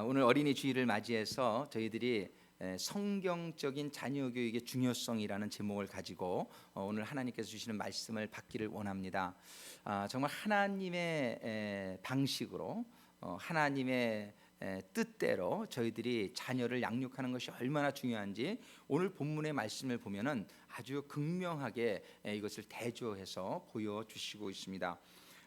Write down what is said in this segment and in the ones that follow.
오늘 어린이 주일을 맞이해서 저희들이 성경적인 자녀 교육의 중요성이라는 제목을 가지고 오늘 하나님께서 주시는 말씀을 받기를 원합니다. 정말 하나님의 방식으로 하나님의 뜻대로 저희들이 자녀를 양육하는 것이 얼마나 중요한지 오늘 본문의 말씀을 보면은 아주 극명하게 이것을 대조해서 보여주시고 있습니다.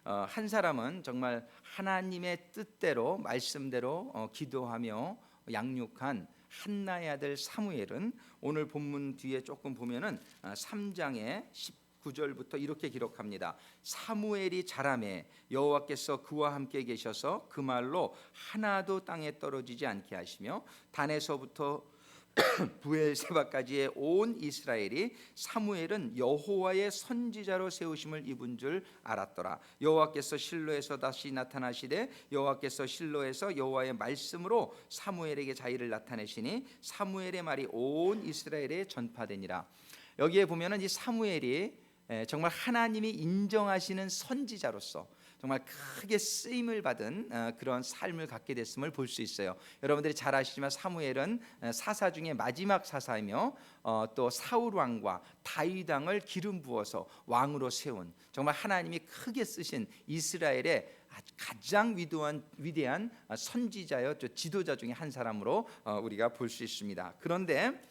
한 사람은 정말 하나님의 뜻대로 말씀대로 기도하며 양육한 한나의 아들 사무엘은 오늘 본문 뒤에 조금 보면은 3장의 19절부터 이렇게 기록합니다. 사무엘이 자라매 여호와께서 그와 함께 계셔서 그 말로 하나도 땅에 떨어지지 않게 하시며 단에서부터 부엘세바까지의 온 이스라엘이 사무엘은 여호와의 선지자로 세우심을 입은 줄 알았더라. 여호와께서 실로에서 다시 나타나시되 여호와께서 실로에서 여호와의 말씀으로 사무엘에게 자기를 나타내시니 사무엘의 말이 온 이스라엘에 전파되니라. 여기에 보면은 이 사무엘이 정말 하나님이 인정하시는 선지자로서 정말 크게 쓰임을 받은 그런 삶을 갖게 됐음을 볼 수 있어요. 여러분들이 잘 아시지만 사무엘은 사사 중에 마지막 사사이며 또 사울 왕과 다윗 왕을 기름 부어서 왕으로 세운 정말 하나님이 크게 쓰신 이스라엘의 가장 위대한 선지자여 지도자 중에 한 사람으로 우리가 볼 수 있습니다. 그런데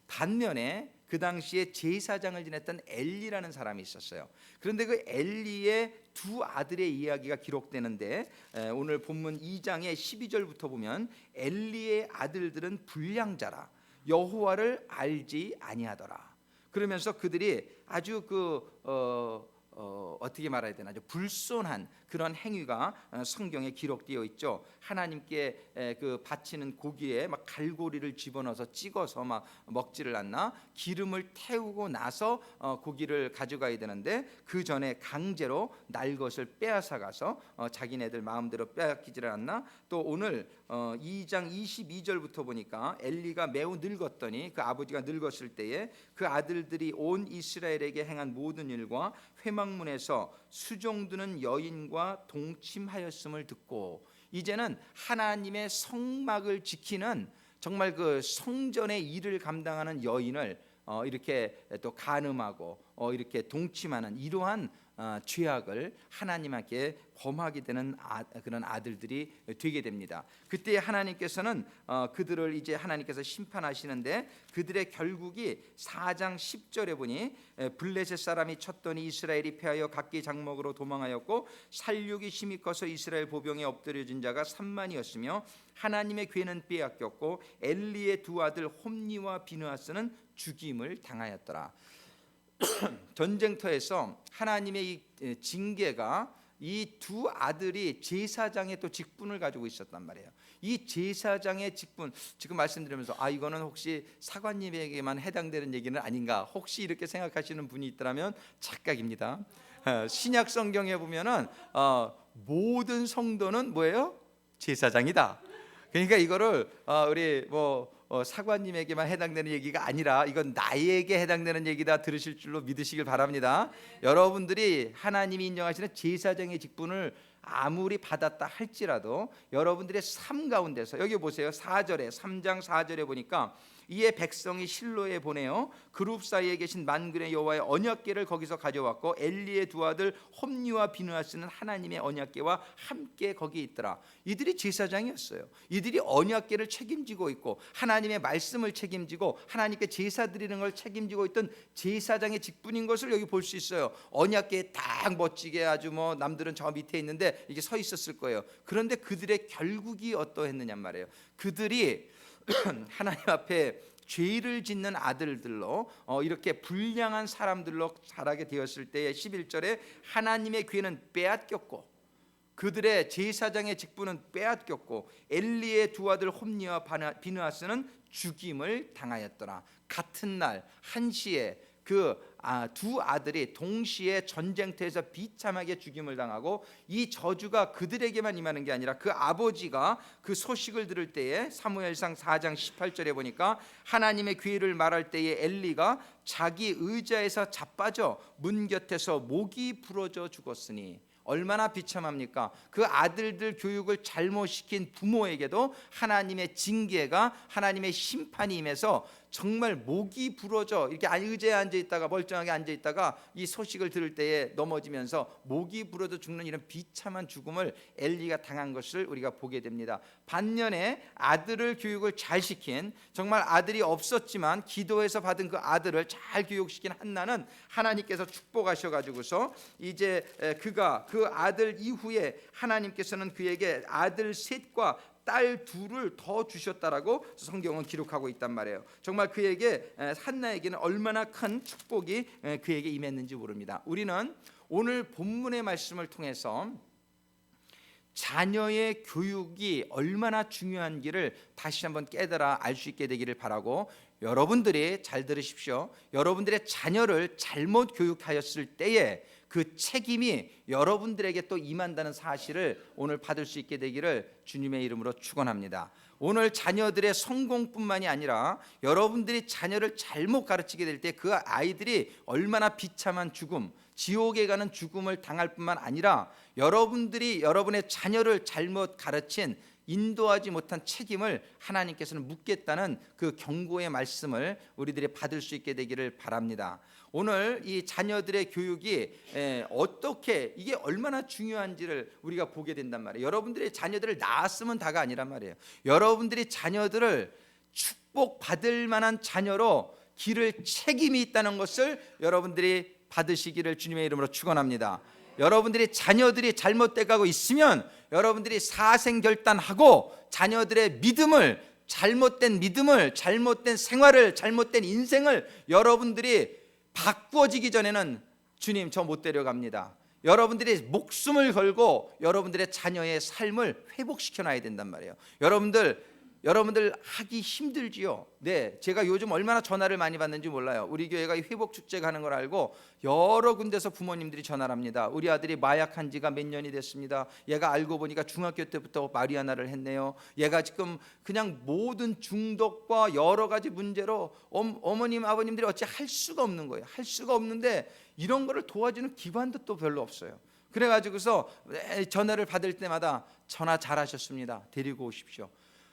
반면에 그 당시에 제사장을 지냈던 엘리라는 사람이 있었어요. 그런데 그 엘리의 두 아들의 이야기가 기록되는데 오늘 본문 2장의 12절부터 보면 엘리의 아들들은 불량자라 여호와를 알지 아니하더라. 그러면서 그들이 아주 어떻게 말해야 되나 아주 불손한 그런 행위가 성경에 기록되어 있죠. 하나님께 바치는 고기에 막 갈고리를 집어넣어서 찍어서 막 먹지를 않나, 기름을 태우고 나서 고기를 가져가야 되는데 그 전에 강제로 날 것을 빼앗아 가서 자기네들 마음대로 빼앗기지를 않나. 또 오늘 2장 22절부터 보니까 엘리가 매우 늙었더니 그 아버지가 늙었을 때에 그 아들들이 온 이스라엘에게 행한 모든 일과 회막문에서 수종드는 여인과 동침하였음을 듣고 이제는 하나님의 성막을 지키는 정말 그 성전의 일을 감당하는 여인을 이렇게 또 간음하고 이렇게 동침하는 이러한 죄악을 하나님께 범하게 되는 그런 아들들이 되게 됩니다. 그때 하나님께서는 그들을 이제 하나님께서 심판하시는데 그들의 결국이 4장 10절에 보니 블레셋 사람이 쳤더니 이스라엘이 패하여 각기 장막으로 도망하였고 살육이 심히 커서 이스라엘 보병에 엎드려진 자가 3만이었으며 하나님의 괴는 빼앗겼고 엘리의 두 아들 홈니와 비느하스는 죽임을 당하였더라. 전쟁터에서 하나님의 이 징계가 이 두 아들이 제사장의 또 직분을 가지고 있었단 말이에요. 이 제사장의 직분 지금 말씀드리면서 이거는 혹시 사관님에게만 해당되는 얘기는 아닌가 혹시 이렇게 생각하시는 분이 있더라면 착각입니다. 신약 성경에 보면은 모든 성도는 뭐예요? 제사장이다. 그러니까 이거를 우리 사관님에게만 해당되는 얘기가 아니라 이건 나에게 해당되는 얘기다 들으실 줄로 믿으시길 바랍니다. 여러분들이 하나님이 인정하시는 제사장의 직분을 아무리 받았다 할지라도 여러분들의 삶 가운데서 여기 보세요. 4절에 3장 4절에 보니까 이에 백성이 실로에 보내어 그룹 사이에 계신 만군의 여호와의 언약궤를 거기서 가져왔고 엘리의 두 아들 홈니와 비느하스는 하나님의 언약궤와 함께 거기 있더라. 이들이 제사장이었어요. 이들이 언약궤를 책임지고 있고 하나님의 말씀을 책임지고 하나님께 제사 드리는 걸 책임지고 있던 제사장의 직분인 것을 여기 볼 수 있어요. 언약궤에 딱 멋지게 아주 남들은 저 밑에 있는데 이게 서 있었을 거예요. 그런데 그들의 결국이 어떠했느냐 말이에요. 그들이 하나님 앞에 죄를 짓는 아들들로 이렇게 불량한 사람들로 자라게 되었을 때에 11절에 하나님의 괴는 빼앗겼고 그들의 제사장의 직분은 빼앗겼고 엘리의 두 아들 홈니와 비느하스는 죽임을 당하였더라. 같은 날 한시에 두 아들이 동시에 전쟁터에서 비참하게 죽임을 당하고 이 저주가 그들에게만 임하는 게 아니라 그 아버지가 그 소식을 들을 때에 사무엘상 4장 18절에 보니까 하나님의 괴를 말할 때에 엘리가 자기 의자에서 자빠져 문 곁에서 목이 부러져 죽었으니 얼마나 비참합니까? 그 아들들 교육을 잘못 시킨 부모에게도 하나님의 징계가, 하나님의 심판이 임해서 정말 목이 부러져 이렇게 의자에 앉아 있다가, 멀쩡하게 앉아 있다가 이 소식을 들을 때에 넘어지면서 목이 부러져 죽는 이런 비참한 죽음을 엘리가 당한 것을 우리가 보게 됩니다. 반면에 아들을 교육을 잘 시킨, 정말 아들이 없었지만 기도해서 받은 그 아들을 잘 교육시킨 한나는 하나님께서 축복하셔 가지고서 이제 그가 그 아들 이후에 하나님께서는 그에게 아들 셋과 딸 둘을 더 주셨다라고 성경은 기록하고 있단 말이에요. 정말 그에게, 한나에게는 얼마나 큰 축복이 그에게 임했는지 모릅니다. 우리는 오늘 본문의 말씀을 통해서 자녀의 교육이 얼마나 중요한지를 다시 한번 깨달아 알 수 있게 되기를 바라고, 여러분들이 잘 들으십시오. 여러분들의 자녀를 잘못 교육하였을 때에 그 책임이 여러분들에게 또 임한다는 사실을 오늘 받을 수 있게 되기를 주님의 이름으로 축원합니다. 오늘 자녀들의 성공뿐만이 아니라 여러분들이 자녀를 잘못 가르치게 될 때 그 아이들이 얼마나 비참한 죽음, 지옥에 가는 죽음을 당할 뿐만 아니라 여러분들이 여러분의 자녀를 잘못 가르친, 인도하지 못한 책임을 하나님께서는 묻겠다는 그 경고의 말씀을 우리들이 받을 수 있게 되기를 바랍니다. 오늘 이 자녀들의 교육이 어떻게, 이게 얼마나 중요한지를 우리가 보게 된단 말이에요. 여러분들의 자녀들을 낳았으면 다가 아니란 말이에요. 여러분들이 자녀들을 축복받을 만한 자녀로 기를 책임이 있다는 것을 여러분들이 받으시기를 주님의 이름으로 축원합니다. 여러분들이 자녀들이 잘못돼 가고 있으면 여러분들이 사생결단하고 자녀들의 믿음을, 잘못된 믿음을, 잘못된 생활을, 잘못된 인생을 여러분들이 바꾸어지기 전에는 주님 저 못 데려갑니다. 여러분들이 목숨을 걸고 여러분들의 자녀의 삶을 회복시켜 놔야 된단 말이에요. 여러분들 하기 힘들지요. 네, 제가 요즘 얼마나 전화를 많이 받는지 몰라요. 우리 교회가 회복 축제 가는 걸 알고 여러 군데서 부모님들이 전화를 합니다. 우리 아들이 마약한 지가 몇 년이 됐습니다. 얘가 알고 보니까 중학교 때부터 마리아나를 했네요. 얘가 지금 그냥 모든 중독과 여러 가지 문제로 어머님 아버님들이 어찌 할 수가 없는 거예요. 할 수가 없는데 이런 거를 도와주는 기관도 또 별로 없어요. 그래가지고서 전화를 받을 때마다 전화 잘하셨습니다. 데리고 오십시오.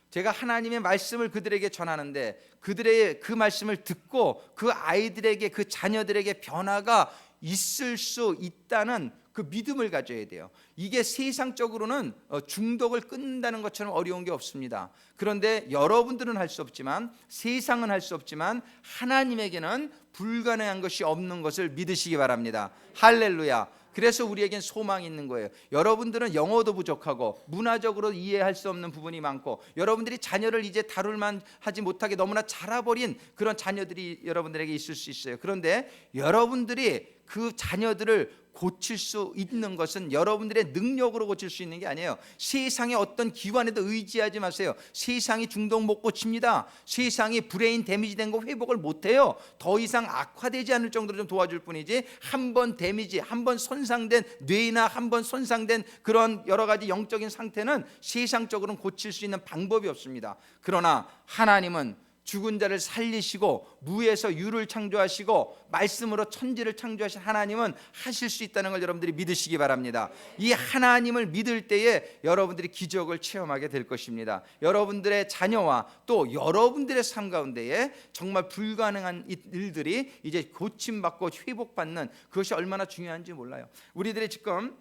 제가 하나님의 말씀을 그들에게 전하는데 그들의 그 말씀을 듣고 그 아이들에게, 그 자녀들에게 변화가 있을 수 있다는 그 믿음을 가져야 돼요. 이게 세상적으로는 중독을 끊는다는 것처럼 어려운 게 없습니다. 그런데 여러분들은 할 수 없지만, 세상은 할 수 없지만 하나님에게는 불가능한 것이 없는 것을 믿으시기 바랍니다. 할렐루야. 그래서 우리에겐 소망이 있는 거예요. 여러분들은 영어도 부족하고 문화적으로 이해할 수 없는 부분이 많고 여러분들이 자녀를 이제 다룰만 하지 못하게 너무나 자라버린 그런 자녀들이 여러분들에게 있을 수 있어요. 그런데 여러분들이 그 자녀들을 고칠 수 있는 것은 여러분들의 능력으로 고칠 수 있는 게 아니에요. 세상의 어떤 기관에도 의지하지 마세요. 세상이 중독 못 고칩니다. 세상이 브레인 데미지 된 거 회복을 못해요. 더 이상 악화되지 않을 정도로 좀 도와줄 뿐이지, 한 번 데미지, 한 번 손상된 뇌나 한 번 손상된 그런 여러 가지 영적인 상태는 세상적으로는 고칠 수 있는 방법이 없습니다. 그러나 하나님은 죽은 자를 살리시고 무에서 유를 창조하시고 말씀으로 천지를 창조하신 하나님은 하실 수 있다는 걸 여러분들이 믿으시기 바랍니다. 이 하나님을 믿을 때에 여러분들이 기적을 체험하게 될 것입니다. 여러분들의 자녀와 또 여러분들의 삶 가운데에 정말 불가능한 일들이 이제 고침받고 회복받는, 그것이 얼마나 중요한지 몰라요. 우리들이 지금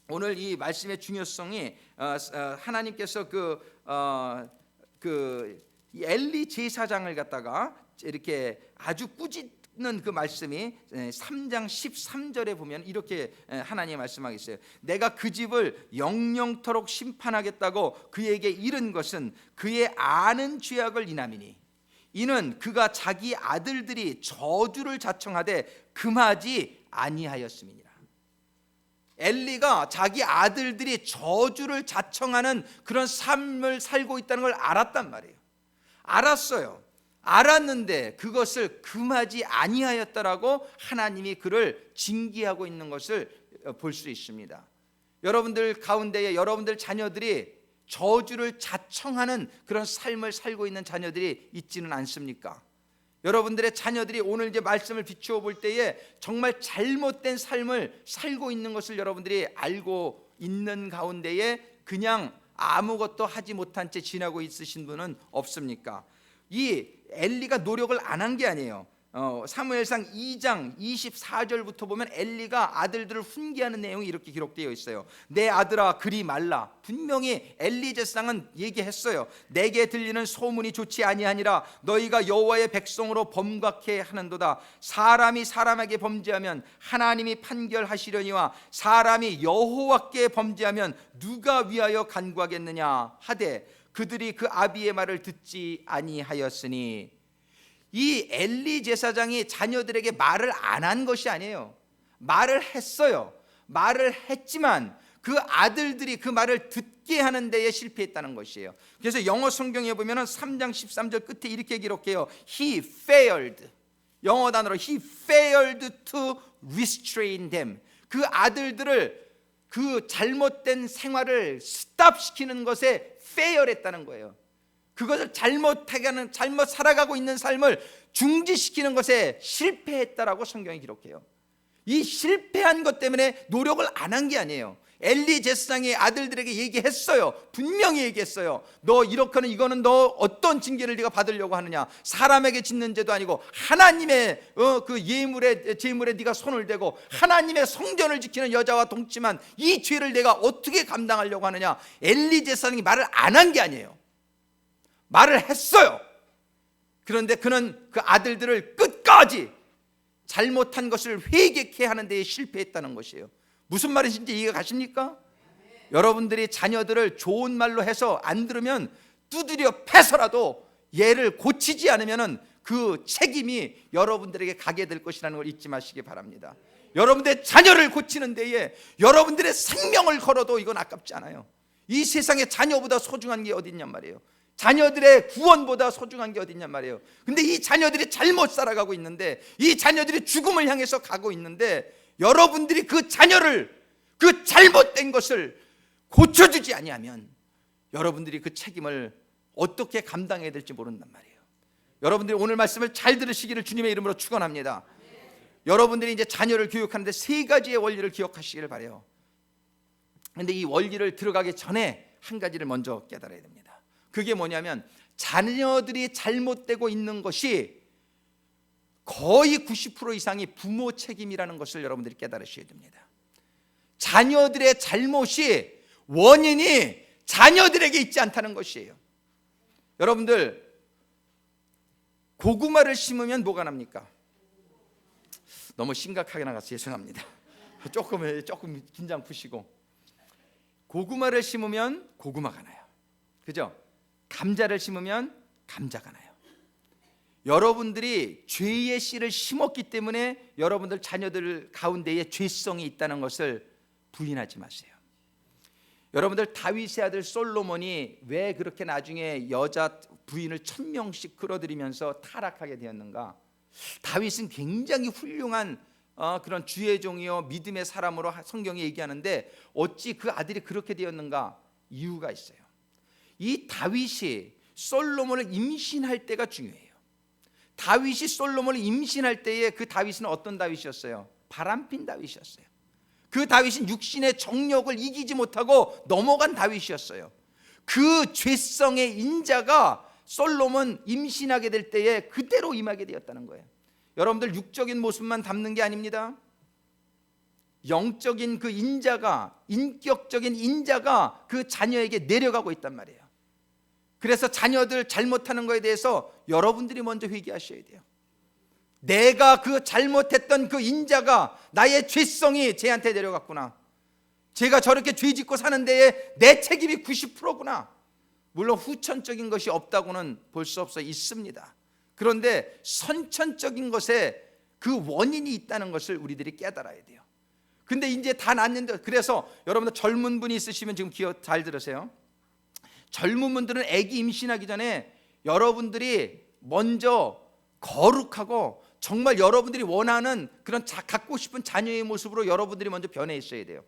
오늘 이 말씀의 중요성이 하나님께서 엘리 제사장을 갖다가 이렇게 아주 꾸짖는 그 말씀이 3장 13절에 보면 이렇게 하나님이 말씀하겠어요. 내가 그 집을 영영토록 심판하겠다고 그에게 이른 것은 그의 아는 죄악을 인함이니 이는 그가 자기 아들들이 저주를 자청하되 금하지 아니하였음이니라. 엘리가 자기 아들들이 저주를 자청하는 그런 삶을 살고 있다는 걸 알았단 말이에요. 알았어요. 알았는데 그것을 금하지 아니하였다라고 하나님이 그를 징계하고 있는 것을 볼 수 있습니다. 여러분들 가운데에 여러분들 자녀들이 저주를 자청하는 그런 삶을 살고 있는 자녀들이 있지는 않습니까? 여러분들의 자녀들이 오늘 이제 말씀을 비추어 볼 때에 정말 잘못된 삶을 살고 있는 것을 여러분들이 알고 있는 가운데에 그냥 아무것도 하지 못한 채 지나고 있으신 분은 없습니까? 이 엘리가 노력을 안 한 게 아니에요. 사무엘상 2장 24절부터 보면 엘리가 아들들을 훈계하는 내용이 이렇게 기록되어 있어요. 내 아들아 그리 말라. 분명히 엘리 제사장은 얘기했어요. 내게 들리는 소문이 좋지 아니하니라. 너희가 여호와의 백성으로 범각해 하는도다. 사람이 사람에게 범죄하면 하나님이 판결하시려니와 사람이 여호와께 범죄하면 누가 위하여 간구하겠느냐 하되 그들이 그 아비의 말을 듣지 아니하였으니. 이 엘리 제사장이 자녀들에게 말을 안 한 것이 아니에요. 말을 했어요. 말을 했지만 그 아들들이 그 말을 듣게 하는 데에 실패했다는 것이에요. 그래서 영어 성경에 보면 3장 13절 끝에 이렇게 기록해요. He failed. 영어 단어로 He failed to restrain them. 그 아들들을 그 잘못된 생활을 스탑시키는 것에 fail했다는 거예요. 그것을 잘못 살아가고 있는 삶을 중지시키는 것에 실패했다라고 성경이 기록해요. 이 실패한 것 때문에 노력을 안 한 게 아니에요. 엘리 제사장의 아들들에게 얘기했어요. 분명히 얘기했어요. 너 이렇게는 이거는 너 어떤 징계를 네가 받으려고 하느냐. 사람에게 짓는 죄도 아니고 하나님의 그 제물에 네가 손을 대고 하나님의 성전을 지키는 여자와 동침한 이 죄를 내가 어떻게 감당하려고 하느냐. 엘리 제사장이 말을 안 한 게 아니에요. 말을 했어요. 그런데 그는 그 아들들을 끝까지 잘못한 것을 회개케 하는 데에 실패했다는 것이에요. 무슨 말인지 이해가 가십니까? 여러분들이 자녀들을 좋은 말로 해서 안 들으면 두드려 패서라도 얘를 고치지 않으면 그 책임이 여러분들에게 가게 될 것이라는 걸 잊지 마시기 바랍니다. 여러분들의 자녀를 고치는 데에 여러분들의 생명을 걸어도 이건 아깝지 않아요. 이 세상에 자녀보다 소중한 게 어디 있냔 말이에요. 자녀들의 구원보다 소중한 게 어디 있냔 말이에요. 근데 이 자녀들이 잘못 살아가고 있는데, 이 자녀들이 죽음을 향해서 가고 있는데, 여러분들이 그 자녀를, 그 잘못된 것을 고쳐주지 아니하면 여러분들이 그 책임을 어떻게 감당해야 될지 모른단 말이에요. 여러분들이 오늘 말씀을 잘 들으시기를 주님의 이름으로 축원합니다. 여러분들이 이제 자녀를 교육하는데 3가지의 원리를 기억하시기를 바라요. 그런데 이 원리를 들어가기 전에 한 가지를 먼저 깨달아야 됩니다. 그게 뭐냐면 자녀들이 잘못되고 있는 것이 거의 90% 이상이 부모 책임이라는 것을 여러분들이 깨달으셔야 됩니다. 자녀들의 잘못이 원인이 자녀들에게 있지 않다는 것이에요. 여러분들 고구마를 심으면 뭐가 납니까? 너무 심각하게 나가서 죄송합니다. 조금 긴장 푸시고. 고구마를 심으면 고구마가 나요. 그죠? 감자를 심으면 감자가 나요. 여러분들이 죄의 씨를 심었기 때문에 여러분들 자녀들 가운데에 죄성이 있다는 것을 부인하지 마세요. 여러분들 다윗의 아들 솔로몬이 왜 그렇게 나중에 여자 부인을 1000명씩 끌어들이면서 타락하게 되었는가? 다윗은 굉장히 훌륭한 그런 주의 종이요 믿음의 사람으로 성경이 얘기하는데 어찌 그 아들이 그렇게 되었는가? 이유가 있어요. 이 다윗이 솔로몬을 임신할 때가 중요해요. 다윗이 솔로몬을 임신할 때에 그 다윗은 어떤 다윗이었어요? 바람핀 다윗이었어요. 그 다윗은 육신의 정욕을 이기지 못하고 넘어간 다윗이었어요. 그 죄성의 인자가 솔로몬 임신하게 될 때에 그대로 임하게 되었다는 거예요. 여러분들 육적인 모습만 담는 게 아닙니다. 영적인 그 인자가, 인격적인 인자가 그 자녀에게 내려가고 있단 말이에요. 그래서 자녀들 잘못하는 것에 대해서 여러분들이 먼저 회개하셔야 돼요. 내가 그 잘못했던 그 인자가, 나의 죄성이 쟤한테 내려갔구나. 제가 저렇게 죄 짓고 사는 데에 내 책임이 90%구나. 물론 후천적인 것이 없다고는 볼 수 없어 있습니다. 그런데 선천적인 것에 그 원인이 있다는 것을 우리들이 깨달아야 돼요. 근데 이제 다 났는데, 그래서 여러분들 젊은 분이 있으시면 지금 기억 잘 들으세요. 젊은 분들은 아기 임신하기 전에 여러분들이 먼저 거룩하고 정말 여러분들이 원하는 그런 갖고 싶은 자녀의 모습으로 여러분들이 먼저 변해 있어야 돼요.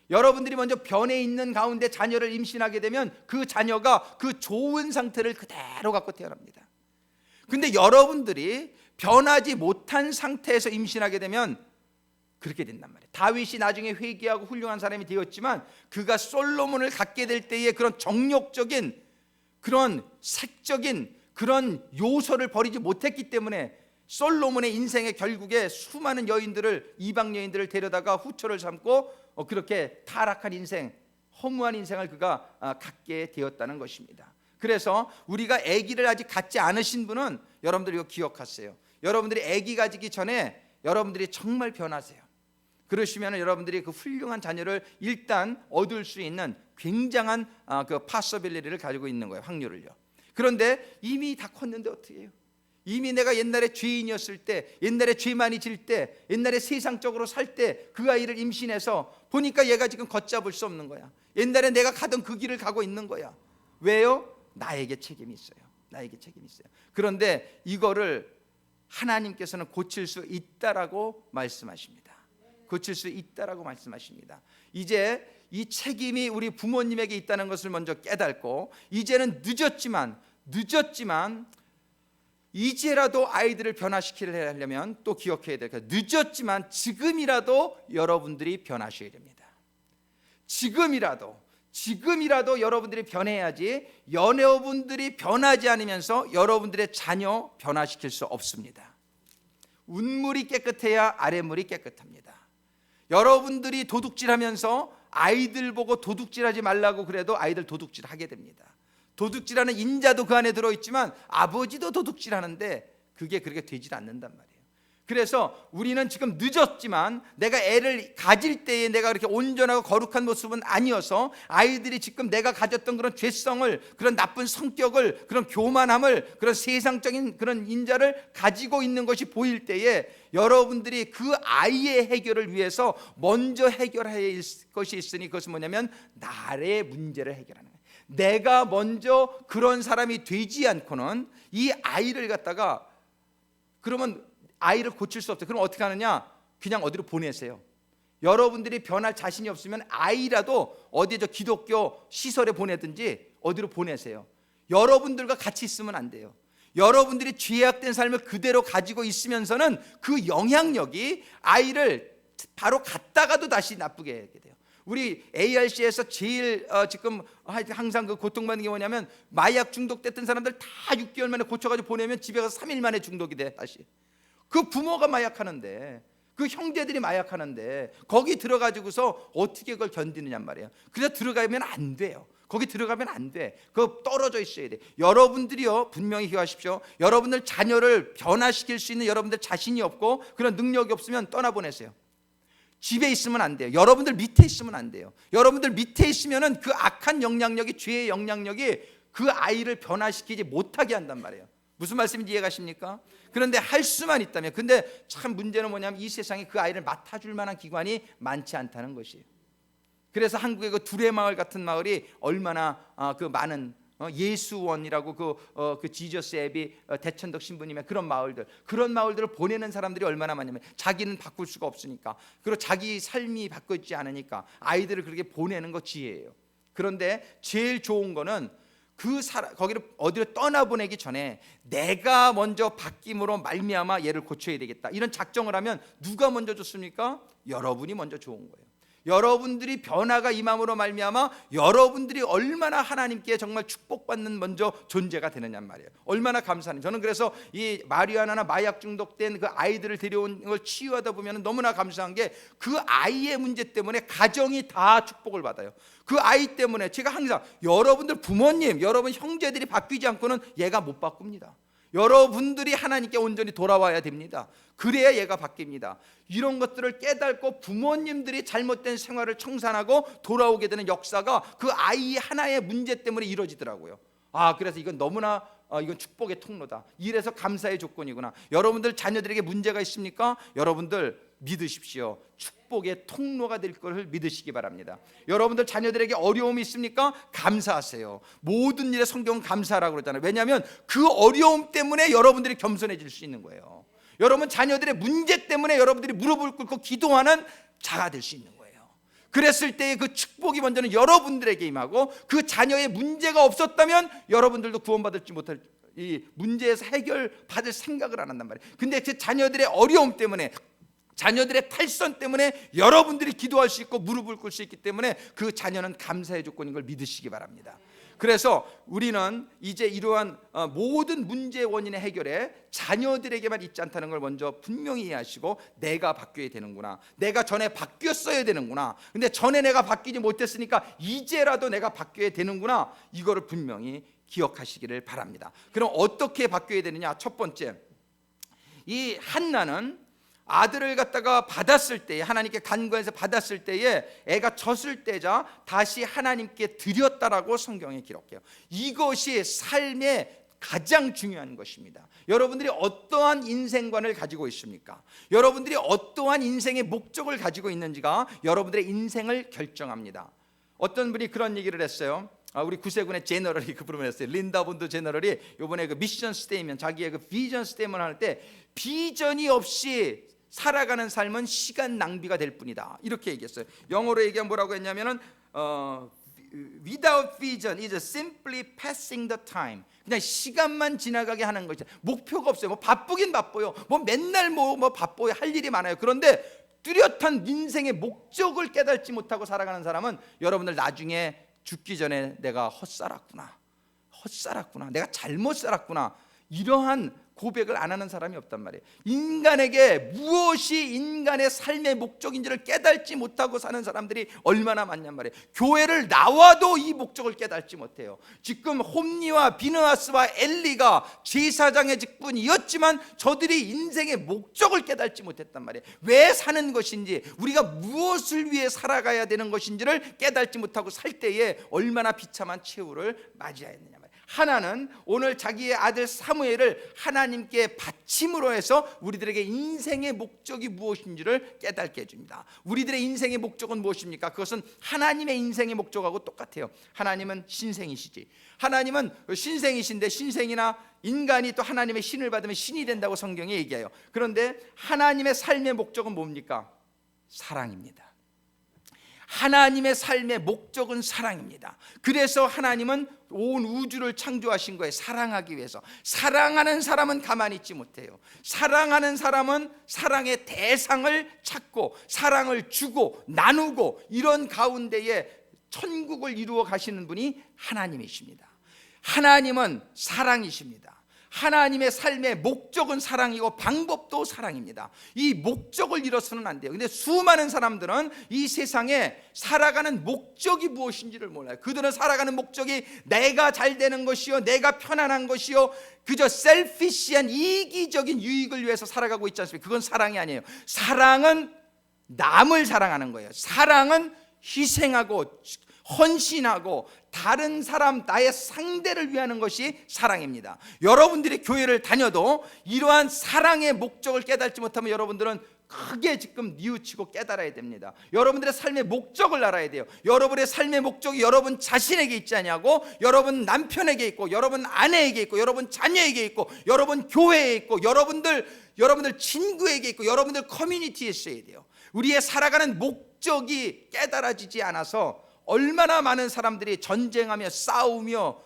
여러분들이 먼저 변해 있는 가운데 자녀를 임신하게 되면 그 자녀가 그 좋은 상태를 그대로 갖고 태어납니다. 근데 여러분들이 변하지 못한 상태에서 임신하게 되면 그렇게 된단 말이에요. 다윗이 나중에 회개하고 훌륭한 사람이 되었지만 그가 솔로몬을 갖게 될 때의 그런 정욕적인, 그런 색적인 그런 요소를 버리지 못했기 때문에 솔로몬의 인생의 결국에 수많은 여인들을, 이방 여인들을 데려다가 후처를 삼고 그렇게 타락한 인생, 허무한 인생을 그가 갖게 되었다는 것입니다. 그래서 우리가 아기를 아직 갖지 않으신 분은 여러분들 이거 기억하세요. 여러분들이 아기 가지기 전에 여러분들이 정말 변하세요. 그러시면 여러분들이 그 훌륭한 자녀를 일단 얻을 수 있는 굉장한 그 파서빌리티를 가지고 있는 거예요. 확률을요. 그런데 이미 다 컸는데 어떻게 해요? 이미 내가 옛날에 죄인이었을 때, 옛날에 죄 많이 질 때, 옛날에 세상적으로 살 때 그 아이를 임신해서 보니까 얘가 지금 걷잡을 수 없는 거야. 옛날에 내가 가던 그 길을 가고 있는 거야. 왜요? 나에게 책임이 있어요. 나에게 책임이 있어요. 그런데 이거를 하나님께서는 고칠 수 있다라고 말씀하십니다. 고칠 수 있다라고 말씀하십니다. 이제 이 책임이 우리 부모님에게 있다는 것을 먼저 깨닫고, 이제는 늦었지만 이제라도 아이들을 변화시키려면 또 기억해야 돼요. 늦었지만 지금이라도 여러분들이 변하셔야 됩니다. 지금이라도 여러분들이 변해야지 연애분들이 변하지 않으면서 여러분들의 자녀 변화시킬 수 없습니다. 운물이 깨끗해야 아랫물이 깨끗합니다. 여러분들이 도둑질하면서 아이들 보고 도둑질하지 말라고 그래도 아이들 도둑질하게 됩니다. 도둑질하는 인자도 그 안에 들어있지만 아버지도 도둑질하는데 그게 그렇게 되질 않는단 말이에요. 그래서 우리는 지금 늦었지만 내가 애를 가질 때에 내가 그렇게 온전하고 거룩한 모습은 아니어서 아이들이 지금 내가 가졌던 그런 죄성을, 그런 나쁜 성격을, 그런 교만함을, 그런 세상적인 그런 인자를 가지고 있는 것이 보일 때에 여러분들이 그 아이의 해결을 위해서 먼저 해결해야 할 것이 있으니 그것은 뭐냐면 나의 문제를 해결하는 거예요. 내가 먼저 그런 사람이 되지 않고는 이 아이를 갖다가, 그러면 아이를 고칠 수 없어요. 그럼 어떻게 하느냐? 그냥 어디로 보내세요. 여러분들이 변할 자신이 없으면 아이라도 어디 저 기독교 시설에 보내든지 어디로 보내세요. 여러분들과 같이 있으면 안 돼요. 여러분들이 죄악된 삶을 그대로 가지고 있으면서는 그 영향력이 아이를 바로 갔다가도 다시 나쁘게 하게 돼요. 우리 ARC에서 제일 지금 항상 그 고통받는 게 뭐냐면, 마약 중독됐던 사람들 다 6개월 만에 고쳐가지고 보내면 집에 가서 3일 만에 중독이 돼. 다시 그 부모가 마약하는데, 그 형제들이 마약하는데 거기 들어가지고서 어떻게 그걸 견디느냔 말이에요. 그래서 들어가면 안 돼요. 거기 들어가면 안 돼. 그거 떨어져 있어야 돼. 여러분들이요, 분명히 기억하십시오. 여러분들 자녀를 변화시킬 수 있는 여러분들 자신이 없고 그런 능력이 없으면 떠나보내세요. 집에 있으면 안 돼요. 여러분들 밑에 있으면 안 돼요. 여러분들 밑에 있으면은 그 악한 영향력이, 죄의 영향력이 그 아이를 변화시키지 못하게 한단 말이에요. 무슨 말씀인지 이해가십니까? 그런데 할 수만 있다면, 근데 참 문제는 뭐냐면 이 세상에 그 아이를 맡아줄 만한 기관이 많지 않다는 것이에요. 그래서 한국의 그 두레마을 같은 마을이 얼마나 그 많은 예수원이라고 그 지저스 앱이 대천덕 신부님의 그런 마을들을 보내는 사람들이 얼마나 많냐면, 자기는 바꿀 수가 없으니까, 그리고 자기 삶이 바뀌지 않으니까 아이들을 그렇게 보내는 거 지혜예요. 그런데 제일 좋은 거는 거기를 어디로 떠나보내기 전에 내가 먼저 바뀜으로 말미암아 얘를 고쳐야 되겠다, 이런 작정을 하면 누가 먼저 좋습니까? 여러분이 먼저 좋은 거예요. 여러분들이 변화가 임함으로 말미암아 여러분들이 얼마나 하나님께 정말 축복받는 먼저 존재가 되느냐 말이에요. 얼마나 감사하는. 저는 그래서 이 마리아나나 마약 중독된 그 아이들을 데려온 걸 치유하다 보면 너무나 감사한 게, 그 아이의 문제 때문에 가정이 다 축복을 받아요. 그 아이 때문에 제가 항상 여러분들 부모님, 여러분 형제들이 바뀌지 않고는 얘가 못 바꿉니다. 여러분들이 하나님께 온전히 돌아와야 됩니다. 그래야 얘가 바뀝니다. 이런 것들을 깨닫고 부모님들이 잘못된 생활을 청산하고 돌아오게 되는 역사가 그 아이 하나의 문제 때문에 이루어지더라고요. 그래서 이건 너무나 이건 축복의 통로다. 이래서 감사의 조건이구나. 여러분들 자녀들에게 문제가 있습니까? 여러분들 믿으십시오. 축복의 통로가 될 것을 믿으시기 바랍니다. 여러분들 자녀들에게 어려움이 있습니까? 감사하세요. 모든 일에 성경은 감사하라고 그러잖아요. 왜냐하면 그 어려움 때문에 여러분들이 겸손해질 수 있는 거예요. 여러분 자녀들의 문제 때문에 여러분들이 무릎을 꿇고 기도하는 자가 될 수 있는 거예요. 그랬을 때의 그 축복이 먼저는 여러분들에게 임하고, 그 자녀의 문제가 없었다면 여러분들도 구원받을지 못할 이 문제에서 해결받을 생각을 안 한단 말이에요. 근데 그 자녀들의 어려움 때문에, 자녀들의 탈선 때문에 여러분들이 기도할 수 있고 무릎을 꿇을 수 있기 때문에 그 자녀는 감사의 조건인 걸 믿으시기 바랍니다. 그래서 우리는 이제 이러한 모든 문제 원인의 해결에 자녀들에게만 있지 않다는 걸 먼저 분명히 이해하시고, 내가 바뀌어야 되는구나, 내가 전에 바뀌었어야 되는구나, 근데 전에 내가 바뀌지 못했으니까 이제라도 내가 바뀌어야 되는구나, 이거를 분명히 기억하시기를 바랍니다. 그럼 어떻게 바뀌어야 되느냐? 첫 번째, 이 한나는 아들을 갖다가 받았을 때에, 하나님께 간구해서 받았을 때에 애가 젖을 떼자 다시 하나님께 드렸다라고 성경에 기록해요. 이것이 삶의 가장 중요한 것입니다. 여러분들이 어떠한 인생관을 가지고 있습니까? 여러분들이 어떠한 인생의 목적을 가지고 있는지가 여러분들의 인생을 결정합니다. 어떤 분이 그런 얘기를 했어요. 우리 구세군의 제너럴이 그 부분을 했어요. 린다 본드 제너럴이 이번에 그 미션 스테이먼트, 자기의 그 비전 스테이먼트 할 때, 비전이 없이 살아가는 삶은 시간 낭비가 될 뿐이다, 이렇게 얘기했어요. 영어로 얘기하면 뭐라고 했냐면은 without vision is simply passing the time. 그냥 시간만 지나가게 하는 것이다. 목표가 없어요. 뭐 바쁘긴 바빠요. 뭐 맨날 뭐 바빠요. 할 일이 많아요. 그런데 뚜렷한 인생의 목적을 깨닫지 못하고 살아가는 사람은 여러분들 나중에 죽기 전에 내가 헛살았구나, 내가 잘못 살았구나, 이러한 고백을 안 하는 사람이 없단 말이에요. 인간에게 무엇이 인간의 삶의 목적인지를 깨닫지 못하고 사는 사람들이 얼마나 많냔 말이에요. 교회를 나와도 이 목적을 깨닫지 못해요. 지금 홈리와 비느하스와 엘리가 제사장의 직분이었지만 저들이 인생의 목적을 깨닫지 못했단 말이에요. 왜 사는 것인지, 우리가 무엇을 위해 살아가야 되는 것인지를 깨닫지 못하고 살 때에 얼마나 비참한 최후를 맞이하였느냐. 하나는 오늘 자기의 아들 사무엘을 하나님께 바침으로 해서 우리들에게 인생의 목적이 무엇인지를 깨닫게 해줍니다. 우리들의 인생의 목적은 무엇입니까? 그것은 하나님의 인생의 목적하고 똑같아요. 하나님은 신생이시지. 하나님은 신생이신데, 신생이나 인간이 또 하나님의 신을 받으면 신이 된다고 성경에 얘기해요. 그런데 하나님의 삶의 목적은 뭡니까? 사랑입니다. 하나님의 삶의 목적은 사랑입니다. 그래서 하나님은 온 우주를 창조하신 거예요. 사랑하기 위해서. 사랑하는 사람은 가만히 있지 못해요. 사랑하는 사람은 사랑의 대상을 찾고 사랑을 주고 나누고, 이런 가운데에 천국을 이루어 가시는 분이 하나님이십니다. 하나님은 사랑이십니다. 하나님의 삶의 목적은 사랑이고 방법도 사랑입니다. 이 목적을 잃어서는 안 돼요. 근데 수많은 사람들은 이 세상에 살아가는 목적이 무엇인지를 몰라요. 그들은 살아가는 목적이 내가 잘 되는 것이요, 내가 편안한 것이요, 그저 셀피시한 이기적인 유익을 위해서 살아가고 있지 않습니까? 그건 사랑이 아니에요. 사랑은 남을 사랑하는 거예요. 사랑은 희생하고 헌신하고 다른 사람, 나의 상대를 위하는 것이 사랑입니다. 여러분들이 교회를 다녀도 이러한 사랑의 목적을 깨닫지 못하면 여러분들은 크게 지금 뉘우치고 깨달아야 됩니다. 여러분들의 삶의 목적을 알아야 돼요. 여러분의 삶의 목적이 여러분 자신에게 있지 않냐고, 여러분 남편에게 있고, 여러분 아내에게 있고, 여러분 자녀에게 있고, 여러분 교회에 있고, 여러분들 친구에게 있고, 여러분들 커뮤니티에 있어야 돼요. 우리의 살아가는 목적이 깨달아지지 않아서 얼마나 많은 사람들이 전쟁하며 싸우며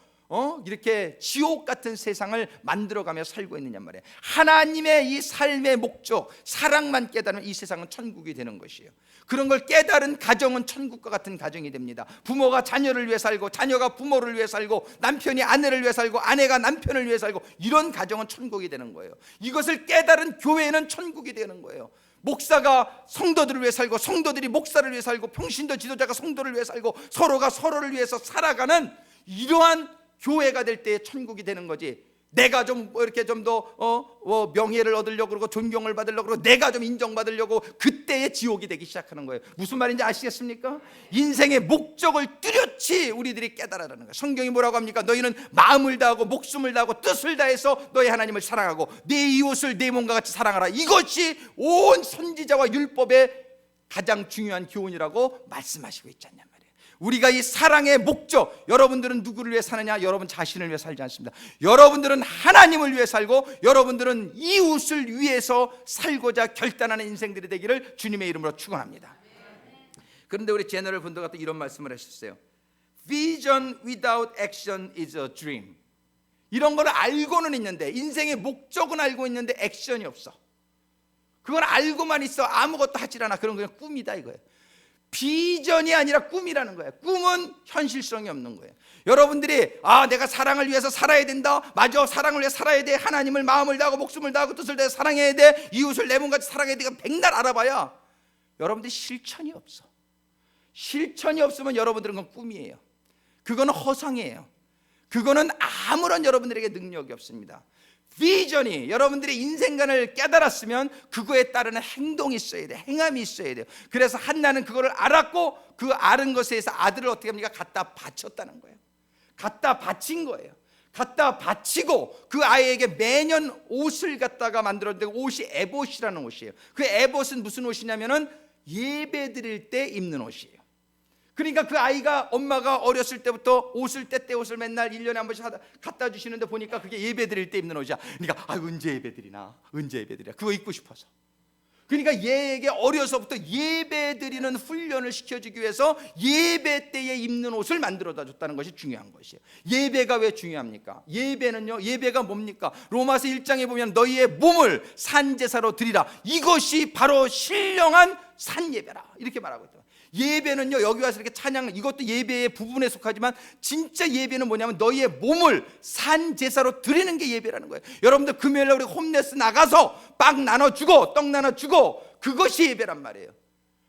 이렇게 지옥 같은 세상을 만들어가며 살고 있느냐 말이에요. 하나님의 이 삶의 목적, 사랑만 깨달으면 이 세상은 천국이 되는 것이에요. 그런 걸 깨달은 가정은 천국과 같은 가정이 됩니다. 부모가 자녀를 위해 살고, 자녀가 부모를 위해 살고, 남편이 아내를 위해 살고, 아내가 남편을 위해 살고, 이런 가정은 천국이 되는 거예요. 이것을 깨달은 교회는 천국이 되는 거예요. 목사가 성도들을 위해 살고, 성도들이 목사를 위해 살고, 평신도 지도자가 성도를 위해 살고, 서로가 서로를 위해서 살아가는 이러한 교회가 될 때 천국이 되는 거지. 내가 좀 이렇게 좀 더 명예를 얻으려고 그러고, 존경을 받으려고 그러고, 내가 좀 인정받으려고, 그때의 지옥이 되기 시작하는 거예요. 무슨 말인지 아시겠습니까? 인생의 목적을 뚜렷이 우리들이 깨달아라는 거예요. 성경이 뭐라고 합니까? 너희는 마음을 다하고 목숨을 다하고 뜻을 다해서 너희 하나님을 사랑하고 내 이웃을 내 몸과 같이 사랑하라. 이것이 온 선지자와 율법의 가장 중요한 교훈이라고 말씀하시고 있지 않냐 말이에요. 우리가 이 사랑의 목적, 여러분들은 누구를 위해 사느냐? 여러분 자신을 위해 살지 않습니다. 여러분들은 하나님을 위해 살고, 여러분들은 이웃을 위해서 살고자 결단하는 인생들이 되기를 주님의 이름으로 축원합니다. 그런데 우리 제너럴 분들과 또 이런 말씀을 하셨어요. Vision without action is a dream. 이런 걸 알고는 있는데, 인생의 목적은 알고 있는데 액션이 없어. 그건 알고만 있어. 아무것도 하질 않아. 그런 그냥 꿈이다 이거예요. 비전이 아니라 꿈이라는 거예요. 꿈은 현실성이 없는 거예요. 여러분들이 내가 사랑을 위해서 살아야 된다. 맞아, 사랑을 위해 살아야 돼. 하나님을 마음을 다하고 목숨을 다하고 뜻을 다해 사랑해야 돼. 이웃을 내 몸같이 사랑해야 돼. 백날 알아봐야 여러분들이 실천이 없어. 실천이 없으면 여러분들은 그건 꿈이에요. 그거는 허상이에요. 그거는 아무런 여러분들에게 능력이 없습니다. 비전이 여러분들의 인생관을 깨달았으면 그거에 따르는 행동이 있어야 돼. 행함이 있어야 돼요. 그래서 한나는 그거를 알았고 그 아는 것에 의해서 아들을 어떻게 합니까? 갖다 바쳤다는 거예요. 갖다 바친 거예요. 갖다 바치고 그 아이에게 매년 옷을 갖다가 만들었는데 옷이 에봇이라는 옷이에요. 그 에봇은 무슨 옷이냐면은 예배 드릴 때 입는 옷이에요. 그러니까 그 아이가 엄마가 어렸을 때부터 옷을 때때 옷을 맨날 1년에 한 번씩 갖다 주시는데 보니까 그게 예배 드릴 때 입는 옷이야. 그러니까 언제 예배 드리나, 언제 예배 드리나, 그거 입고 싶어서. 그러니까 얘에게 어려서부터 예배 드리는 훈련을 시켜주기 위해서 예배 때에 입는 옷을 만들어다 줬다는 것이 중요한 것이에요. 예배가 왜 중요합니까? 예배는요, 예배가 뭡니까? 로마서 1장에 보면 너희의 몸을 산제사로 드리라. 이것이 바로 신령한 산예배라, 이렇게 말하고 있다. 예배는요, 여기 와서 이렇게 찬양, 이것도 예배의 부분에 속하지만 진짜 예배는 뭐냐면 너희의 몸을 산제사로 드리는 게 예배라는 거예요. 여러분들 금요일날 우리 홈레스 나가서 빵 나눠주고 떡 나눠주고 그것이 예배란 말이에요.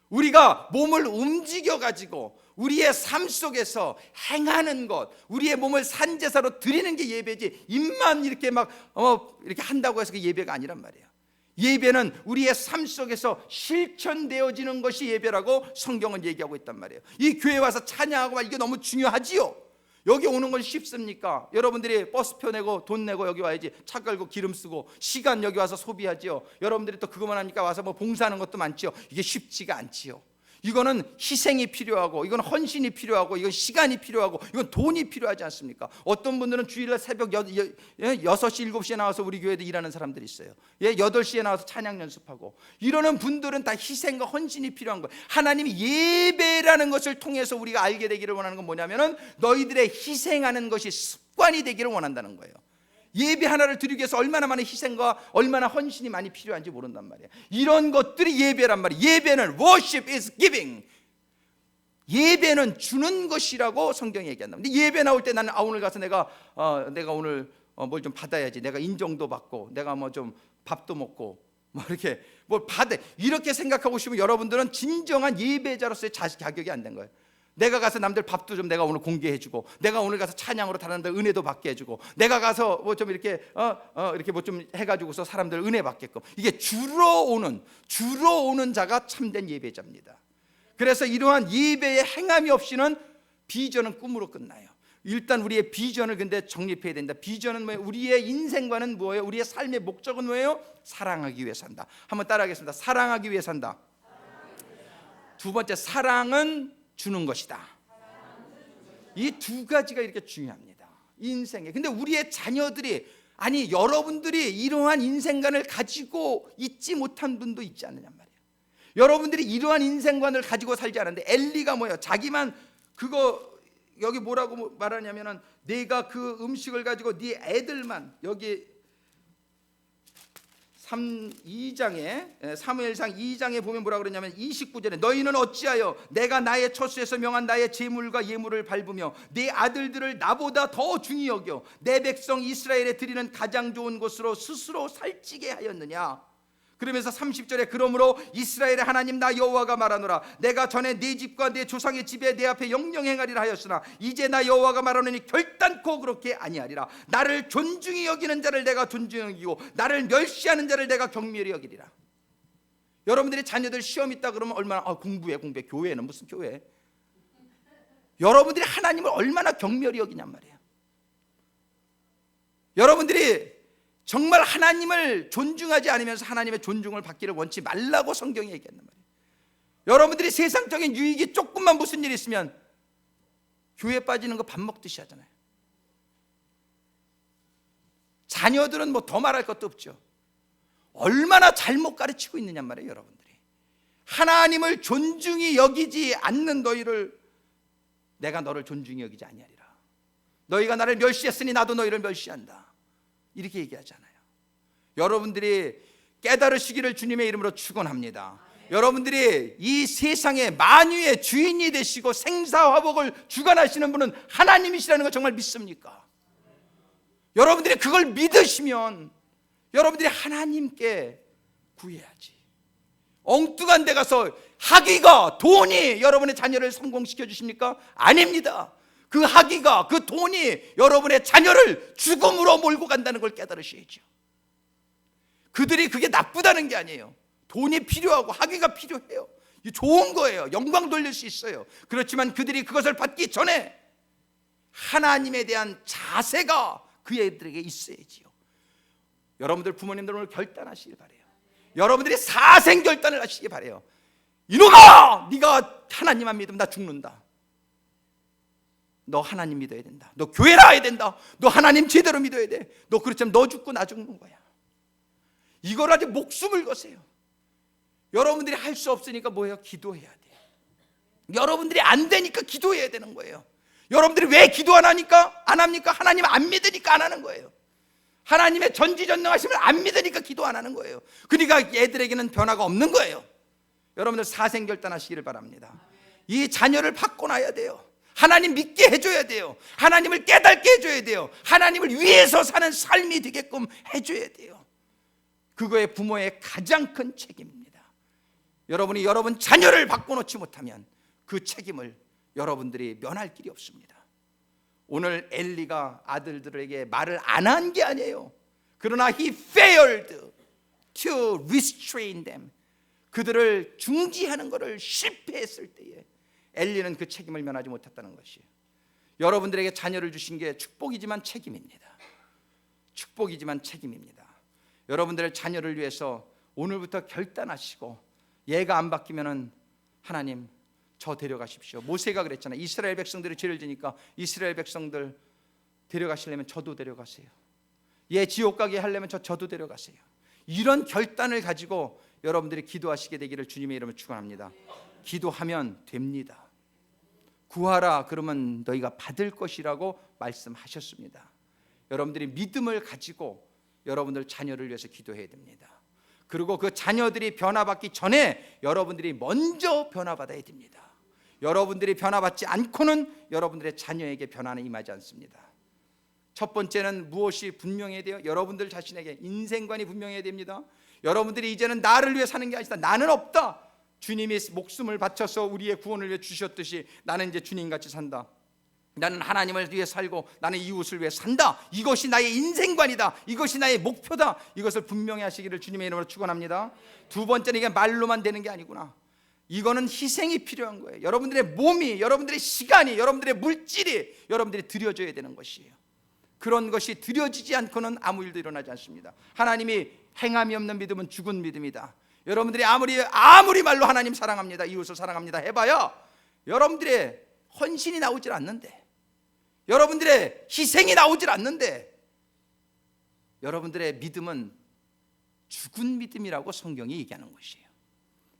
우리가 몸을 움직여가지고 우리의 삶 속에서 행하는 것, 우리의 몸을 산제사로 드리는 게 예배지, 입만 이렇게 막 이렇게 한다고 해서 그 예배가 아니란 말이에요. 예배는 우리의 삶 속에서 실천되어지는 것이 예배라고 성경은 얘기하고 있단 말이에요. 이 교회 와서 찬양하고 이게 너무 중요하지요. 여기 오는 건 쉽습니까? 여러분들이 버스표 내고 돈 내고 여기 와야지. 차 끌고 기름 쓰고 시간 여기 와서 소비하지요. 여러분들이 또 그것만 하니까 와서 뭐 봉사하는 것도 많지요. 이게 쉽지가 않지요. 이거는 희생이 필요하고, 이건 헌신이 필요하고, 이건 시간이 필요하고, 이건 돈이 필요하지 않습니까? 어떤 분들은 주일날 새벽 6시, 7시에 나와서 우리 교회도 일하는 사람들이 있어요. 8시에 나와서 찬양 연습하고, 이러는 분들은 다 희생과 헌신이 필요한 거예요. 하나님이 예배라는 것을 통해서 우리가 알게 되기를 원하는 건 뭐냐면은 너희들의 희생하는 것이 습관이 되기를 원한다는 거예요. 예배 하나를 드리기 위해서 얼마나 많은 희생과 얼마나 헌신이 많이 필요한지 모른단 말이에요. 이런 것들이 예배란 말이에요. 예배는 worship is giving. 예배는 주는 것이라고 성경이 얘기한다. 근데 예배 나올 때 나는 오늘 가서 내가 오늘 뭘 좀 받아야지. 내가 인정도 받고 내가 뭐 좀 밥도 먹고 뭐 이렇게 뭘 받아, 이렇게 생각하고 싶으면 여러분들은 진정한 예배자로서의 자격이 안 된 거예요. 내가 가서 남들 밥도 좀 내가 오늘 공개해주고, 내가 오늘 가서 찬양으로 다른 데 은혜도 받게 해주고, 내가 가서 뭐 좀 이렇게 이렇게 뭐 좀 해가지고서 사람들 은혜 받게끔, 이게 주로 오는 자가 참된 예배자입니다. 그래서 이러한 예배의 행함이 없이는 비전은 꿈으로 끝나요. 일단 우리의 비전을 근데 정립해야 된다. 비전은 뭐예요? 우리의 인생관은 뭐예요? 우리의 삶의 목적은 뭐예요? 사랑하기 위해 산다. 한번 따라하겠습니다. 사랑하기 위해 산다. 두 번째, 사랑은 주는 것이다. 이 두 가지가 이렇게 중요합니다, 인생에. 근데 우리의 자녀들이, 아니 여러분들이 이러한 인생관을 가지고 있지 못한 분도 있지 않느냐 말이에요. 여러분들이 이러한 인생관을 가지고 살지 않았는데, 엘리가 뭐예요? 자기만 그거 여기 뭐라고 말하냐면은 내가 그 음식을 가지고 네 애들만, 여기 2장에 사무엘상 2장에 보면 뭐라 그러냐면 29절에 너희는 어찌하여 내가 나의 처소에서 명한 나의 제물과 예물을 밟으며 내 아들들을 나보다 더 중히 여겨 내 백성 이스라엘에 드리는 가장 좋은 곳으로 스스로 살찌게 하였느냐. 그러면서 30절에 그러므로 이스라엘의 하나님 나 여호와가 말하노라 내가 전에 네 집과 내 조상의 집에 내 앞에 영영 행하리라 하였으나 이제 나 여호와가 말하노니 결단코 그렇게 아니하리라. 나를 존중히 여기는 자를 내가 존중히 여기고 나를 멸시하는 자를 내가 경멸히 여기리라. 여러분들이 자녀들 시험 있다 그러면 얼마나 공부해. 교회는 무슨 교회? 여러분들이 하나님을 얼마나 경멸히 여기냔 말이에요. 여러분들이 정말 하나님을 존중하지 않으면서 하나님의 존중을 받기를 원치 말라고 성경이 얘기한단 말이에요. 여러분들이 세상적인 유익이 조금만 무슨 일이 있으면 교회 빠지는 거 밥 먹듯이 하잖아요. 자녀들은 뭐 더 말할 것도 없죠. 얼마나 잘못 가르치고 있느냔 말이에요. 여러분들이 하나님을 존중히 여기지 않는 너희를 내가 너를 존중히 여기지 아니하리라. 너희가 나를 멸시했으니 나도 너희를 멸시한다. 이렇게 얘기하잖아요. 여러분들이 깨달으시기를 주님의 이름으로 축원합니다. 여러분들이 이 세상의 만유의 주인이 되시고 생사화복을 주관하시는 분은 하나님이시라는 거 정말 믿습니까? 여러분들이 그걸 믿으시면 여러분들이 하나님께 구해야지. 엉뚱한 데 가서 학위가, 돈이 여러분의 자녀를 성공시켜 주십니까? 아닙니다. 그 학위가, 그 돈이 여러분의 자녀를 죽음으로 몰고 간다는 걸 깨달으셔야죠. 그들이 그게 나쁘다는 게 아니에요. 돈이 필요하고 학위가 필요해요. 좋은 거예요. 영광 돌릴 수 있어요. 그렇지만 그들이 그것을 받기 전에 하나님에 대한 자세가 그 애들에게 있어야지요. 여러분들 부모님들 오늘 결단하시길 바래요. 여러분들이 사생 결단을 하시기 바래요. 이놈아, 네가 하나님만 믿으면 나 죽는다. 너 하나님 믿어야 된다. 너 교회 나와야 된다. 너 하나님 제대로 믿어야 돼. 너 그렇지 않으면 너 죽고 나 죽는 거야. 이걸 아주 목숨을 거세요. 여러분들이 할 수 없으니까 뭐예요? 기도해야 돼요. 여러분들이 안 되니까 기도해야 되는 거예요. 여러분들이 왜 기도 안 합니까? 하나님 안 믿으니까 안 하는 거예요. 하나님의 전지전능하심을 안 믿으니까 기도 안 하는 거예요. 그러니까 애들에게는 변화가 없는 거예요. 여러분들 사생결단하시기를 바랍니다. 이 자녀를 바꿔놔야 돼요. 하나님 믿게 해줘야 돼요. 하나님을 깨닫게 해줘야 돼요. 하나님을 위해서 사는 삶이 되게끔 해줘야 돼요. 그거의 부모의 가장 큰 책임입니다. 여러분이 여러분 자녀를 바꿔놓지 못하면 그 책임을 여러분들이 면할 길이 없습니다. 오늘 엘리가 아들들에게 말을 안 한 게 아니에요. 그러나 he failed to restrain them. 그들을 중지하는 것을 실패했을 때에 엘리는 그 책임을 면하지 못했다는 것이에요. 여러분들에게 자녀를 주신 게 축복이지만 책임입니다. 축복이지만 책임입니다. 여러분들의 자녀를 위해서 오늘부터 결단하시고 얘가 안 바뀌면은 하나님 저 데려가십시오. 모세가 그랬잖아요. 이스라엘 백성들이 죄를 지니까 이스라엘 백성들 데려가시려면 저도 데려가세요. 얘 지옥 가게 하려면 저도 데려가세요. 이런 결단을 가지고 여러분들이 기도하시게 되기를 주님의 이름으로 축원합니다. 기도하면 됩니다. 구하라 그러면 너희가 받을 것이라고 말씀하셨습니다. 여러분들이 믿음을 가지고 여러분들 자녀를 위해서 기도해야 됩니다. 그리고 그 자녀들이 변화받기 전에 여러분들이 먼저 변화받아야 됩니다. 여러분들이 변화받지 않고는 여러분들의 자녀에게 변화는 임하지 않습니다. 첫 번째는 무엇이 분명해야 돼요? 여러분들 자신에게 인생관이 분명해야 됩니다. 여러분들이 이제는 나를 위해 사는 게 아니다. 나는 없다. 주님이 목숨을 바쳐서 우리의 구원을 위해 주셨듯이 나는 이제 주님같이 산다. 나는 하나님을 위해 살고 나는 이웃을 위해 산다. 이것이 나의 인생관이다. 이것이 나의 목표다. 이것을 분명히 하시기를 주님의 이름으로 축원합니다. 두 번째는 이게 말로만 되는 게 아니구나. 이거는 희생이 필요한 거예요. 여러분들의 몸이, 여러분들의 시간이, 여러분들의 물질이 여러분들이 드려져야 되는 것이에요. 그런 것이 드려지지 않고는 아무 일도 일어나지 않습니다. 하나님이 행함이 없는 믿음은 죽은 믿음이다. 여러분들이 아무리 말로 하나님 사랑합니다, 이웃을 사랑합니다 해봐야 여러분들의 헌신이 나오질 않는데, 여러분들의 희생이 나오질 않는데, 여러분들의 믿음은 죽은 믿음이라고 성경이 얘기하는 것이에요.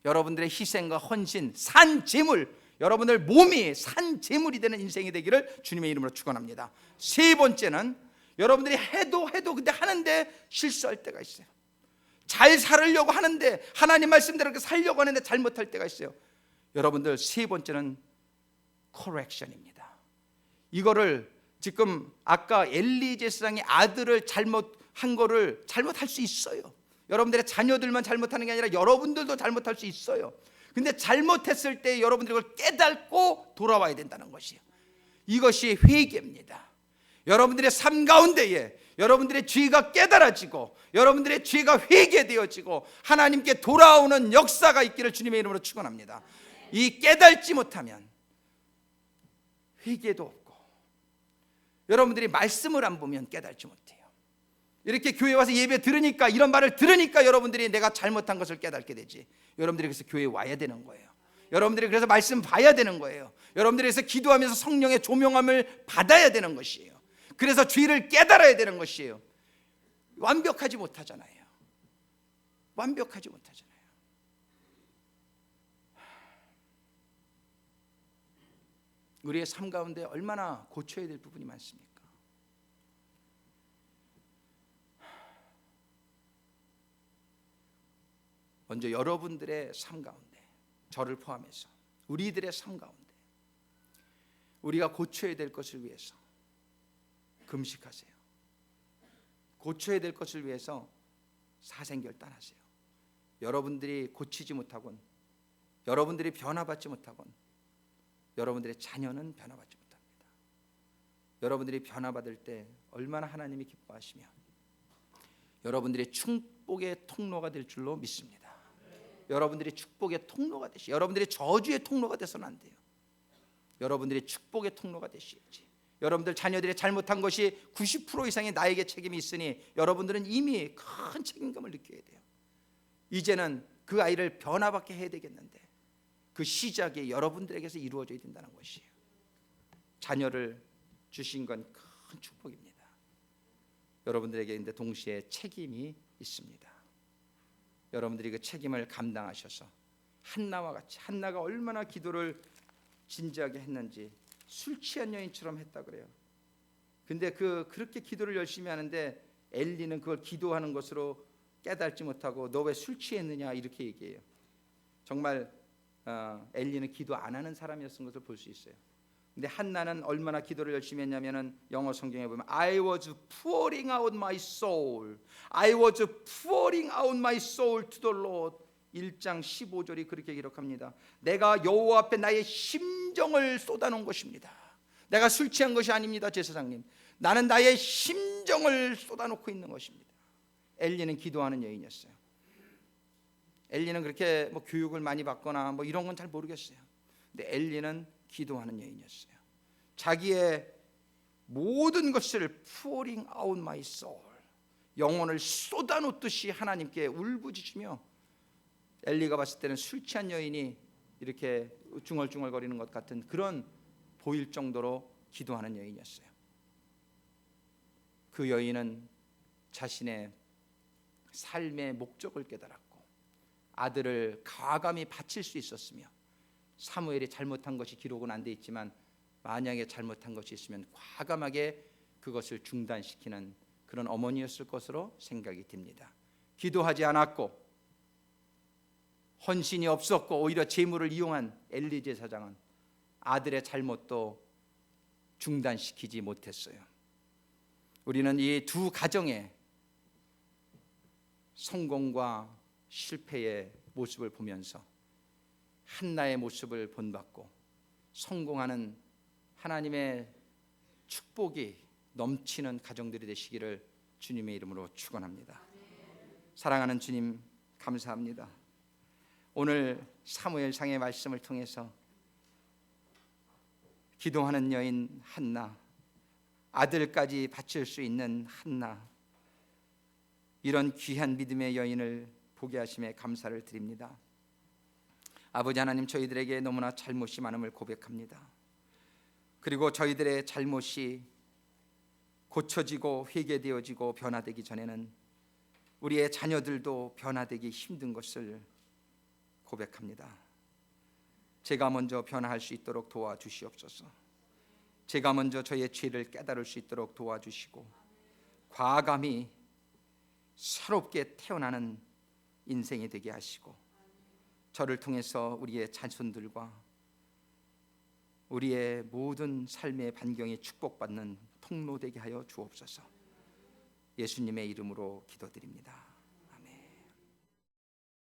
여러분들의 희생과 헌신, 산 제물, 여러분들 몸이 산 제물이 되는 인생이 되기를 주님의 이름으로 축원합니다. 세 번째는 여러분들이 해도 근데 하는데 실수할 때가 있어요. 잘 살으려고 하는데 하나님 말씀대로 이렇게 살려고 하는데 잘못할 때가 있어요. 여러분들 세 번째는 correction입니다. 이거를 지금 아까 엘리 제사장이 아들을 잘못한 거를 잘못할 수 있어요. 여러분들의 자녀들만 잘못하는 게 아니라 여러분들도 잘못할 수 있어요. 근데 잘못했을 때 여러분들이 그걸 깨닫고 돌아와야 된다는 것이에요. 이것이 회개입니다. 여러분들의 삶 가운데에 여러분들의 죄가 깨달아지고 여러분들의 죄가 회개되어지고 하나님께 돌아오는 역사가 있기를 주님의 이름으로 축원합니다. 이 깨닫지 못하면 회개도 없고 여러분들이 말씀을 안 보면 깨닫지 못해요. 이렇게 교회 와서 예배 들으니까, 이런 말을 들으니까 여러분들이 내가 잘못한 것을 깨닫게 되지. 여러분들이 그래서 교회에 와야 되는 거예요. 여러분들이 그래서 말씀 봐야 되는 거예요. 여러분들이 그래서 기도하면서 성령의 조명함을 받아야 되는 것이에요. 그래서 죄를 깨달아야 되는 것이에요. 완벽하지 못하잖아요. 완벽하지 못하잖아요. 우리의 삶 가운데 얼마나 고쳐야 될 부분이 많습니까? 먼저 여러분들의 삶 가운데, 저를 포함해서 우리들의 삶 가운데 우리가 고쳐야 될 것을 위해서 금식하세요. 고쳐야 될 것을 위해서 사생결단하세요. 여러분들이 고치지 못하건, 여러분들이 변화받지 못하건, 여러분들의 자녀는 변화받지 못합니다. 여러분들이 변화받을 때 얼마나 하나님이 기뻐하시며 여러분들이 축복의 통로가 될 줄로 믿습니다. 여러분들이 축복의 통로가 되시, 여러분들이 저주의 통로가 돼서는 안 돼요. 여러분들이 축복의 통로가 되시지. 여러분들 자녀들이 잘못한 것이 90% 이상의 나에게 책임이 있으니 여러분들은 이미 큰 책임감을 느껴야 돼요. 이제는 그 아이를 변화받게 해야 되겠는데 그 시작이 여러분들에게서 이루어져야 된다는 것이에요. 자녀를 주신 건 큰 축복입니다. 여러분들에게 근데 동시에 책임이 있습니다. 여러분들이 그 책임을 감당하셔서 한나와 같이, 한나가 얼마나 기도를 진지하게 했는지, 술 취한 여인처럼 했다 그래요. 근데 그렇게 기도를 열심히 하는데 엘리는 그걸 기도하는 것으로 깨닫지 못하고 너 왜 술 취했느냐 이렇게 얘기해요. 정말 엘리는 기도 안 하는 사람이었던 것을 볼 수 있어요. 근데 한나는 얼마나 기도를 열심히 했냐면은 영어 성경에 보면 I was pouring out my soul, I was pouring out my soul to the Lord. 1장 15절이 그렇게 기록합니다. 내가 여호와 앞에 나의 심정을 쏟아놓은 것입니다. 내가 술 취한 것이 아닙니다, 제사장님. 나는 나의 심정을 쏟아놓고 있는 것입니다. 엘리는 기도하는 여인이었어요. 엘리는 그렇게 뭐 교육을 많이 받거나 뭐 이런 건 잘 모르겠어요. 근데 엘리는 기도하는 여인이었어요. 자기의 모든 것을 pouring out my soul, 영혼을 쏟아놓듯이 하나님께 울부짖으며, 엘리가 봤을 때는 술 취한 여인이 이렇게 중얼중얼거리는 것 같은 그런 보일 정도로 기도하는 여인이었어요. 그 여인은 자신의 삶의 목적을 깨달았고 아들을 과감히 바칠 수 있었으며, 사무엘이 잘못한 것이 기록은 안 돼 있지만 만약에 잘못한 것이 있으면 과감하게 그것을 중단시키는 그런 어머니였을 것으로 생각이 듭니다. 기도하지 않았고 헌신이 없었고 오히려 재물을 이용한 엘리 제사장은 아들의 잘못도 중단시키지 못했어요. 우리는 이 두 가정의 성공과 실패의 모습을 보면서 한나의 모습을 본받고 성공하는 하나님의 축복이 넘치는 가정들이 되시기를 주님의 이름으로 축원합니다. 사랑하는 주님, 감사합니다. 오늘 사무엘상의 말씀을 통해서 기도하는 여인 한나, 아들까지 바칠 수 있는 한나, 이런 귀한 믿음의 여인을 보게 하심에 감사를 드립니다. 아버지 하나님, 저희들에게 너무나 잘못이 많음을 고백합니다. 그리고 저희들의 잘못이 고쳐지고 회개되어지고 변화되기 전에는 우리의 자녀들도 변화되기 힘든 것을 고백합니다. 제가 먼저 변화할 수 있도록 도와주시옵소서. 제가 먼저 저의 죄를 깨달을 수 있도록 도와주시고 과감히 새롭게 태어나는 인생이 되게 하시고 저를 통해서 우리의 자손들과 우리의 모든 삶의 반경이 축복받는 통로 되게 하여 주옵소서. 예수님의 이름으로 기도드립니다.